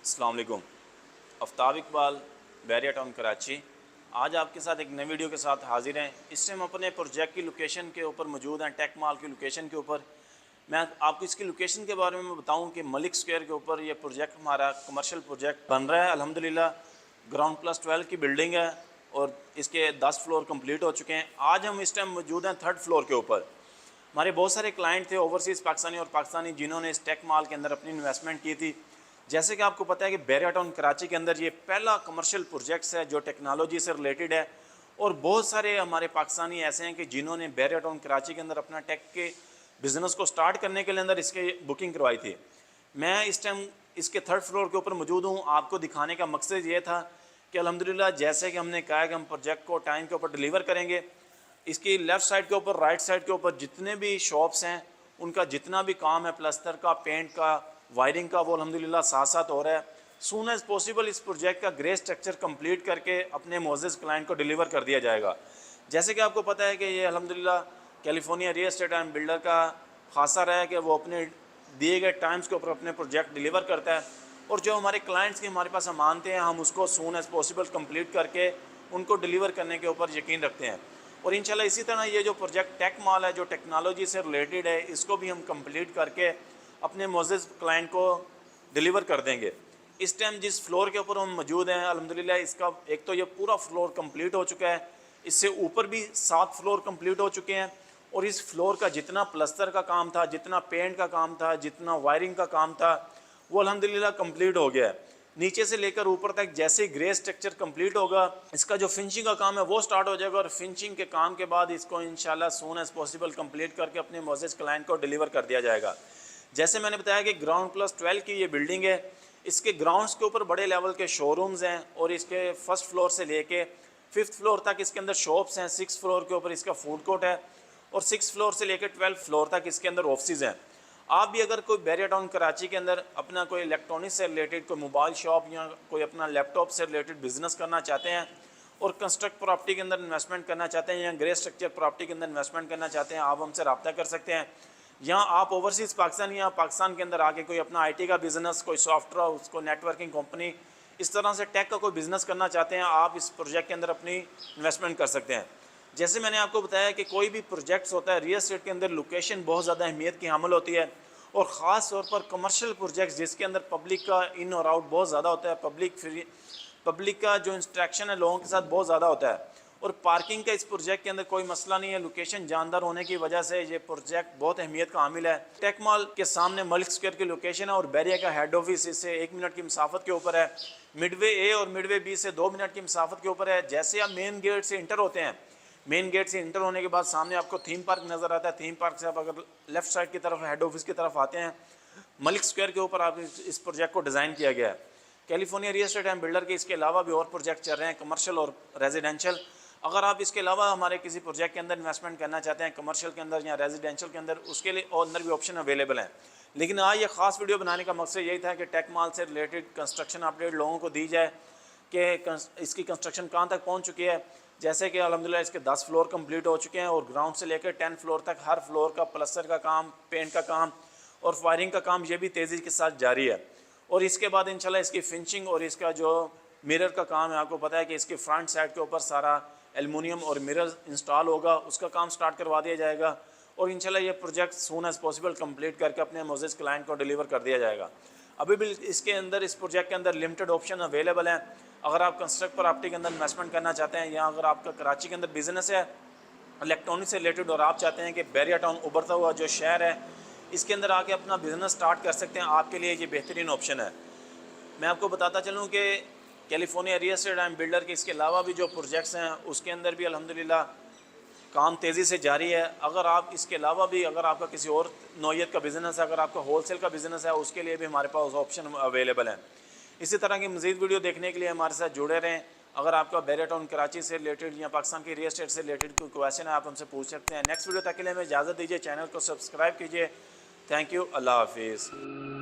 अस्सलाम वालेकुम। आफ्ताब इकबाल, बैरिया टाउन कराची। आज आपके साथ एक नई वीडियो के साथ हाजिर हैं। इस टाइम अपने प्रोजेक्ट की लोकेशन के ऊपर मौजूद हैं, टेक मॉल की लोकेशन के ऊपर। मैं आपको इसकी लोकेशन के बारे में बताऊं कि मलिक स्क्वायर के ऊपर ये प्रोजेक्ट हमारा कमर्शियल प्रोजेक्ट बन रहा है। अल्हम्दुलिल्लाह ग्राउंड प्लस 12 की बिल्डिंग है और इसके 10 फ्लोर कंप्लीट हो चुके हैं। आज हम इस टाइम मौजूद हैं 3rd फ्लोर के ऊपर। हमारे बहुत सारे क्लाइंट थे ओवरसीज़ पाकिस्तानी और पाकिस्तानी जिन्होंने इस टेक मॉल के अंदर अपनी इन्वेस्टमेंट की थी। जैसे कि आपको पता है कि बैरिया टाउन कराची के अंदर ये पहला कमर्शियल प्रोजेक्ट्स है जो टेक्नोलॉजी से रिलेटेड है और बहुत सारे हमारे पाकिस्तानी ऐसे हैं कि जिन्होंने बैरिया टाउन कराची के अंदर अपना टेक के बिज़नेस को स्टार्ट करने के लिए अंदर इसके बुकिंग करवाई थी। मैं इस टाइम इसके 3rd फ्लोर के ऊपर मौजूद हूँ। आपको दिखाने का मकसद ये था कि अल्हम्दुलिल्लाह जैसे कि हमने कहा कि हम प्रोजेक्ट को टाइम के ऊपर डिलीवर करेंगे। इसकी लेफ़्ट साइड के ऊपर, राइट साइड के ऊपर जितने भी शॉप्स हैं उनका जितना भी काम है प्लस्तर का, पेंट का, वायरिंग का, वो अल्हम्दुलिल्लाह साथ साथ हो रहा है। सून एज़ पॉसिबल इस प्रोजेक्ट का ग्रे स्ट्रक्चर कंप्लीट करके अपने मोअज़्ज़ज़ क्लाइंट को डिलीवर कर दिया जाएगा। जैसे कि आपको पता है कि ये अल्हम्दुलिल्लाह California real estate and builder का खासा रहा है कि वो अपने दिए गए टाइम्स के ऊपर अपने प्रोजेक्ट डिलीवर करता है और जो हमारे क्लाइंट्स की हमारे पास अमानतें हैं हम उसको सून एज़ पॉसिबल कंप्लीट करके उनको डिलीवर करने के ऊपर यकीन रखते हैं। और इंशाल्लाह इसी तरह ये जो प्रोजेक्ट टेक मॉल है जो टेक्नोलॉजी से रिलेटेड है इसको भी हम कंप्लीट करके अपने मोअज़्ज़ज़ क्लाइंट को डिलीवर कर देंगे। इस टाइम जिस फ्लोर के ऊपर हम मौजूद हैं अल्हम्दुलिल्लाह इसका एक तो ये पूरा फ्लोर कंप्लीट हो चुका है, इससे ऊपर भी 7 फ्लोर कंप्लीट हो चुके हैं और इस फ्लोर का जितना प्लस्तर का काम था, जितना पेंट का काम था, जितना वायरिंग का काम था वो अल्हम्दुलिल्लाह कंप्लीट हो गया है। नीचे से लेकर ऊपर तक जैसे ही ग्रे स्ट्रक्चर कंप्लीट होगा इसका जो फिनिशिंग का काम है वो स्टार्ट हो जाएगा और फिनिशिंग के काम के बाद इसको इंशाल्लाह सून एज़ पॉसिबल कंप्लीट करके अपने मोअज़्ज़ज़ क्लाइंट को डिलीवर कर दिया जाएगा। जैसे मैंने बताया कि ग्राउंड प्लस 12 की ये बिल्डिंग है, इसके ग्राउंड्स के ऊपर बड़े लेवल के शोरूम्स हैं और इसके 1st फ्लोर से लेके 5th फ्लोर तक इसके अंदर शॉप्स हैं। 6th फ्लोर के ऊपर इसका फूड कोर्ट है और 6th फ्लोर से लेकर 12th फ्लोर तक इसके अंदर ऑफिस हैं। आप भी अगर कोई बैरिया टाउन कराची के अंदर अपना कोई इलेक्ट्रॉनिक से रिलेटेड कोई मोबाइल शॉप या कोई अपना लैपटॉप से रिलेटेड बिजनेस करना चाहते हैं और कंस्ट्रक्ट प्रॉपर्टी के अंदर इन्वेस्टमेंट करना चाहते हैं या ग्रे स्ट्रक्चर प्रॉपर्टी के अंदर इन्वेस्टमेंट करना चाहते हैं, आप हमसे रब्ता कर सकते हैं। या आप ओवरसीज़ पाकिस्तान या पाकिस्तान के अंदर आके कोई अपना IT का बिज़नेस, कोई सॉफ्टवेयर हाउस, कोई नेटवर्किंग कंपनी, इस तरह से टेक का कोई बिज़नेस करना चाहते हैं, आप इस प्रोजेक्ट के अंदर अपनी इन्वेस्टमेंट कर सकते हैं। जैसे मैंने आपको बताया कि कोई भी प्रोजेक्ट्स होता है रियल एस्टेट के अंदर लोकेशन बहुत ज़्यादा अहमियत की हामिल होती है और ख़ास तौर पर कमर्शियल प्रोजेक्ट्स जिसके अंदर पब्लिक का इन और आउट बहुत ज़्यादा होता है, पब्लिक का जो इंस्ट्रक्शन है लोगों के साथ बहुत ज़्यादा होता है और पार्किंग का इस प्रोजेक्ट के अंदर कोई मसला नहीं है। लोकेशन जानदार होने की वजह से ये प्रोजेक्ट बहुत अहमियत का हामिल है। टेक मॉल के सामने मलिक स्क्वायर की लोकेशन है और बैरिया का हेड ऑफिस इससे 1 मिनट की मुसाफत के ऊपर है। मिडवे A और मिडवे B से 2 मिनट की मुसाफत के ऊपर है। जैसे आप मेन गेट से इंटर होते हैं, मेन गेट से इंटर होने के बाद सामने आपको थीम पार्क नज़र आता है। थीम पार्क से आप अगर लेफ्ट साइड की तरफ हेड ऑफिस की तरफ आते हैं, मलिक स्क्वायर के ऊपर आप इस प्रोजेक्ट को डिज़ाइन किया गया है। California real estate and builder के इसके अलावा भी और प्रोजेक्ट चल रहे हैं कमर्शियल और रेजिडेंशियल। अगर आप इसके अलावा हमारे किसी प्रोजेक्ट के अंदर इन्वेस्टमेंट करना चाहते हैं कमर्शियल के अंदर या रेजिडेंशियल के अंदर, उसके लिए और अंदर भी ऑप्शन अवेलेबल हैं। लेकिन आज ये खास वीडियो बनाने का मकसद यही था कि टेक मॉल से रिलेटेड कंस्ट्रक्शन अपडेट लोगों को दी जाए कि इसकी कंस्ट्रक्शन कहाँ तक पहुँच चुकी है। जैसे कि अल्हम्दुलिल्लाह इसके 10 फ्लोर कंप्लीट हो चुके हैं और ग्राउंड से लेकर 10 फ्लोर तक हर फ्लोर का प्लस्तर का काम, पेंट का काम और वायरिंग का काम ये भी तेज़ी के साथ जारी है। और इसके बाद इंशाल्लाह इसकी फिनिशिंग और इसका जो मिरर का काम है, आपको पता है कि इसके फ्रंट साइड के ऊपर सारा एलुमिनियम और मिरर इंस्टॉल होगा, उसका काम स्टार्ट करवा दिया जाएगा और इंशाल्लाह ये project soon as possible complete करके अपने मोअज़्ज़ज़ क्लाइंट को डिलीवर कर दिया जाएगा। अभी भी इसके अंदर इस प्रोजेक्ट के अंदर लिमिटेड ऑप्शन अवेलेबल हैं। अगर आप कंस्ट्रक्ट प्रॉपर्टी के अंदर इन्वेस्टमेंट करना चाहते हैं या अगर आपका कराची के अंदर बिजनेस है इलेक्ट्रॉनिक से रिलेटेड और आप चाहते हैं कि बैरिया टाउन उभरता हुआ जो शहर है इसके अंदर आके अपना बिजनेस स्टार्ट कर सकते हैं, आपके लिए ये बेहतरीन ऑप्शन है। मैं आपको बताता चलूँ कि California real estate and builder के इसके अलावा भी जो प्रोजेक्ट्स हैं उसके अंदर भी अल्हम्दुलिल्लाह काम तेज़ी से जारी है। अगर आप इसके अलावा भी अगर आपका किसी और नौइयत का बिज़नेस है, अगर आपका होलसेल का बिज़नेस है, उसके लिए भी हमारे पास ऑप्शन अवेलेबल हैं। इसी तरह की मज़ीद वीडियो देखने के लिए हमारे साथ जुड़े रहें। अगर आपका बैरिया टाउन कराची से रिलेटेड या पाकिस्तान की रियल एस्टेट से रिलेटेड कोई क्वेश्चन है आप हमसे पूछ सकते हैं। नेक्स्ट वीडियो तक के लिए हमें इजाज़त दीजिए, चैनल को सब्सक्राइब कीजिए। थैंक यू, अल्लाह हाफिज़।